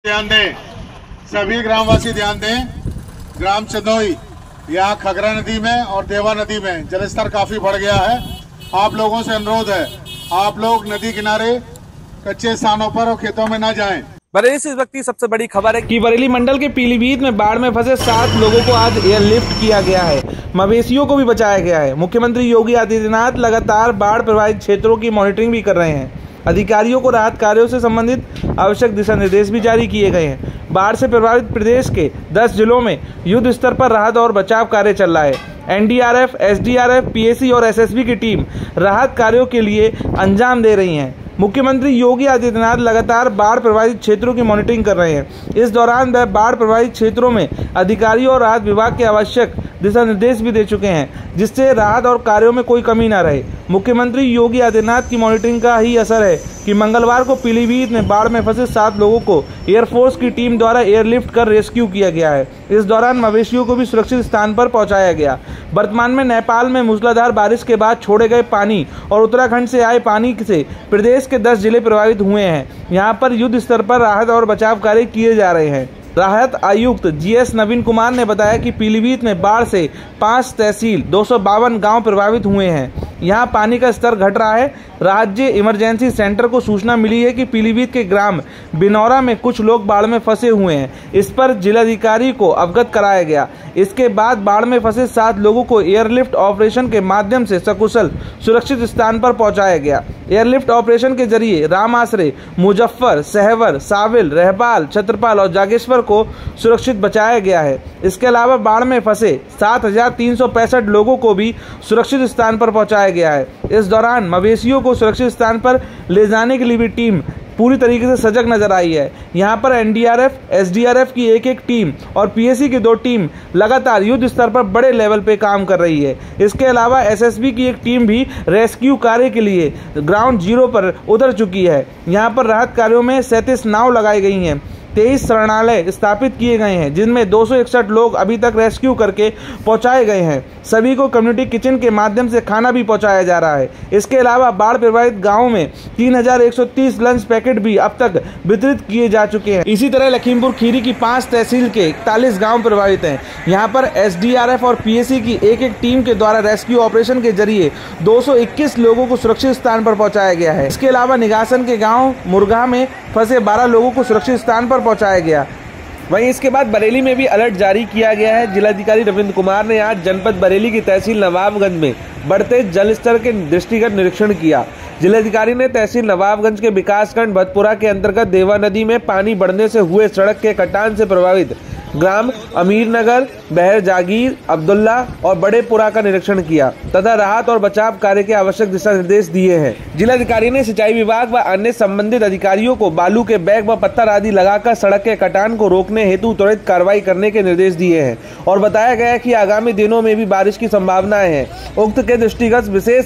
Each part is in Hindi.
ध्यान दें, सभी ग्रामवासी ध्यान दें। ग्राम चंदोई यहाँ खगरा नदी में और देवा नदी में जलस्तर काफी बढ़ गया है। आप लोगों से अनुरोध है, आप लोग नदी किनारे कच्चे स्थानों पर और खेतों में न जाएं। बरेली से इस वक्त की सबसे बड़ी खबर है कि बरेली मंडल के पीलीभीत में बाढ़ में फंसे 7 लोगों को आज एयरलिफ्ट किया गया है। मवेशियों को भी बचाया गया है। मुख्यमंत्री योगी आदित्यनाथ लगातार बाढ़ प्रभावित क्षेत्रों की मॉनिटरिंग भी कर रहे हैं। अधिकारियों को राहत कार्यों से संबंधित आवश्यक दिशा निर्देश भी जारी किए गए हैं। बाढ़ से प्रभावित प्रदेश के 10 जिलों में युद्ध स्तर पर राहत और बचाव कार्य चल रहा है। एनडीआरएफ, एसडीआरएफ, पीएसी और एसएसबी की टीम राहत कार्यों के लिए अंजाम दे रही हैं। मुख्यमंत्री योगी आदित्यनाथ लगातार बाढ़ प्रभावित क्षेत्रों की मॉनिटरिंग कर रहे हैं। इस दौरान वह बाढ़ प्रभावित क्षेत्रों में अधिकारियों और राहत विभाग के आवश्यक दिशा निर्देश भी दे चुके हैं, जिससे राहत और कार्यों में कोई कमी न रहे। मुख्यमंत्री योगी आदित्यनाथ की मॉनिटरिंग का ही असर है कि मंगलवार को पीलीभीत में बाढ़ में फंसे 7 लोगों को एयरफोर्स की टीम द्वारा एयरलिफ्ट कर रेस्क्यू किया गया है। इस दौरान मवेशियों को भी सुरक्षित स्थान पर पहुंचाया गया। वर्तमान में नेपाल में मूसलाधार बारिश के बाद छोड़े गए पानी और उत्तराखंड से आए पानी से प्रदेश के 10 जिले प्रभावित हुए हैं। यहां पर युद्ध स्तर पर राहत और बचाव कार्य किए जा रहे हैं। राहत आयुक्त जीएस नवीन कुमार ने बताया कि पीलीभीत में बाढ़ से 5 तहसील 252 गांव प्रभावित हुए हैं। यहां पानी का स्तर घट रहा है। राज्य इमरजेंसी सेंटर को सूचना मिली है कि पीलीभीत के ग्राम बिनौरा में कुछ लोग बाढ़ में फंसे हुए हैं। इस पर जिलाधिकारी को अवगत कराया गया। इसके बाद बाढ़ में फंसे 7 लोगों को एयरलिफ्ट ऑपरेशन के माध्यम से सकुशल सुरक्षित स्थान पर पहुंचाया गया। एयरलिफ्ट ऑपरेशन के जरिए राम आश्रय, मुजफ्फर, सहवर, साविल, रहपाल, छत्रपाल और जागेश्वर को सुरक्षित बचाया गया है। इसके अलावा बाढ़ में फंसे 7,365 लोगों को भी सुरक्षित स्थान पर पहुंचाया गया है। इस दौरान मवेशियों को सुरक्षित स्थान पर ले जाने के लिए भी टीम पूरी तरीके से सजग नजर आई है। यहां पर एनडीआरएफ, एसडीआरएफ की एक टीम और पीएसी की 2 टीम लगातार युद्ध स्तर पर बड़े लेवल पे काम कर रही है। इसके अलावा एसएसबी की एक टीम भी रेस्क्यू कार्य के लिए ग्राउंड जीरो पर उतर चुकी है। यहां पर राहत कार्यों में 37 नाव लगाई गई हैं। 23 शरणालय स्थापित किए गए हैं, जिनमें 261 लोग अभी तक रेस्क्यू करके पहुंचाए गए हैं। सभी को कम्युनिटी किचन के माध्यम से खाना भी पहुंचाया जा रहा है। इसके अलावा बाढ़ प्रभावित गांवों में 3130 लंच पैकेट भी अब तक वितरित किए जा चुके हैं। इसी तरह लखीमपुर खीरी की 5 तहसील के 41 गाँव प्रभावित हैं। यहाँ पर एसडीआरएफ और पीएसी की एक टीम के द्वारा रेस्क्यू ऑपरेशन के जरिए 221 लोगों को सुरक्षित स्थान पर पहुंचाया गया है। इसके अलावा निगासन के गाँव मुरगा में फंसे 12 लोगों को सुरक्षित स्थान पर पहुंचाया गया। वहीं इसके बाद बरेली में भी अलर्ट जारी किया गया है। जिलाधिकारी रविंद्र कुमार ने आज जनपद बरेली की तहसील नवाबगंज में बढ़ते जल स्तर के दृष्टिगत निरीक्षण किया। जिलाधिकारी ने तहसील नवाबगंज के विकासखंड भतपुरा के अंतर्गत देवा नदी में पानी बढ़ने से हुए सड़क के कटान से प्रभावित ग्राम अमीरनगर, बहर जागीर, अब्दुल्ला और बड़ेपुरा का निरीक्षण किया तथा राहत और बचाव कार्य के आवश्यक दिशा निर्देश दिए हैं। जिलाधिकारी ने सिंचाई विभाग व अन्य संबंधित अधिकारियों को बालू के बैग व पत्थर आदि लगाकर सड़क के कटान को रोकने हेतु त्वरित कार्रवाई करने के निर्देश दिए हैं और बताया गया कि आगामी दिनों में भी बारिश की संभावनाएं हैं। उक्त के दृष्टिगत विशेष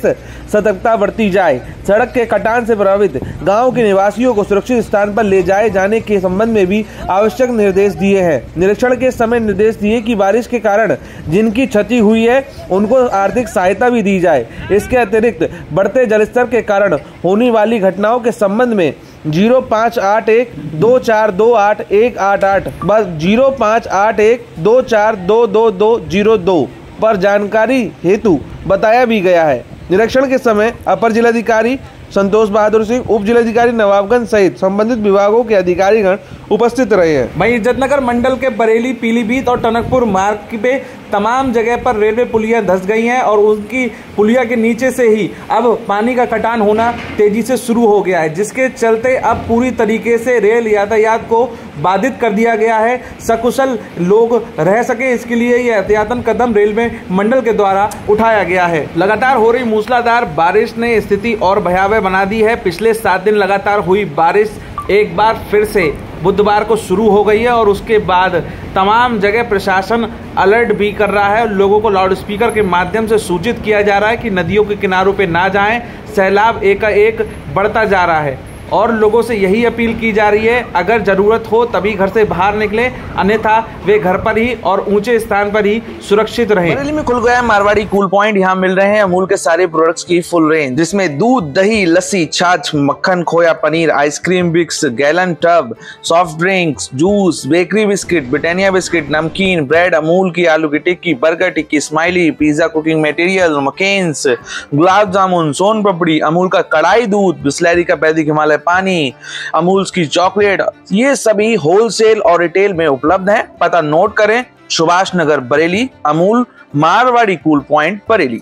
सतर्कता बरती जाए। सड़क के कटान से प्रभावित गाँव के निवासियों को सुरक्षित स्थान पर ले जाए जाने के संबंध में भी आवश्यक निर्देश दिए हैं। निरीक्षण के समय निर्देश दिए कि बारिश के कारण जिनकी क्षति हुई है उनको आर्थिक सहायता भी दी जाए। इसके अतिरिक्त बढ़ते जलस्तर के कारण होने वाली घटनाओं के संबंध में 05812428 बस 0581242202 पर जानकारी हेतु बताया भी गया है। निरीक्षण के समय अपर जिलाधिकारी संतोष बहादुर सिंह, उप जिलाधिकारी नवाबगंज सहित संबंधित विभागों के अधिकारीगण उपस्थित रहे हैं। वहीं इज्जतनगर मंडल के बरेली, पीलीभीत और टनकपुर मार्ग पे तमाम जगह पर रेलवे पुलियां धंस गई हैं और उनकी पुलिया के नीचे से ही अब पानी का कटान होना तेजी से शुरू हो गया है, जिसके चलते अब पूरी तरीके से रेल यातायात को बाधित कर दिया गया है। सकुशल लोग रह सके इसके लिए यह एहतियातन कदम रेलवे मंडल के द्वारा उठाया गया है। लगातार हो रही मूसलाधार बारिश ने स्थिति और भयावह बना दी है। पिछले 7 दिन लगातार हुई बारिश एक बार फिर से बुधवार को शुरू हो गई है और उसके बाद तमाम जगह प्रशासन अलर्ट भी कर रहा है। लोगों को लाउडस्पीकर के माध्यम से सूचित किया जा रहा है कि नदियों के किनारों पे ना जाएं। सैलाब एकाएक बढ़ता जा रहा है और लोगों से यही अपील की जा रही है, अगर जरूरत हो तभी घर से बाहर निकले, अन्यथा वे घर पर ही और ऊंचे स्थान पर ही सुरक्षित रहें। बरेली में खुल गया है मारवाड़ी कूल पॉइंट। यहाँ मिल रहे हैं अमूल के सारे प्रोडक्ट्स की फुल रेंज, जिसमें दूध, दही, लस्सी, छाछ, मक्खन, खोया, पनीर, आइसक्रीम बिक्स, gallon tub, soft drinks, juice, bakery biscuit, Britannia biscuit, नमकीन, ब्रेड, अमूल की आलू की टिक्की, बर्गर टिक्की, स्माइली, पिज्जा कुकिंग मटेरियल, मकेन्स, गुलाब जामुन, सोन पापड़ी, अमूल का कढ़ाई दूध, बिस्लैरी का वैदिक हिमालय पानी, अमूल की चॉकलेट, ये सभी होलसेल और रिटेल में उपलब्ध है। पता नोट करें, सुभाष नगर बरेली, अमूल मारवाड़ी कूल पॉइंट बरेली।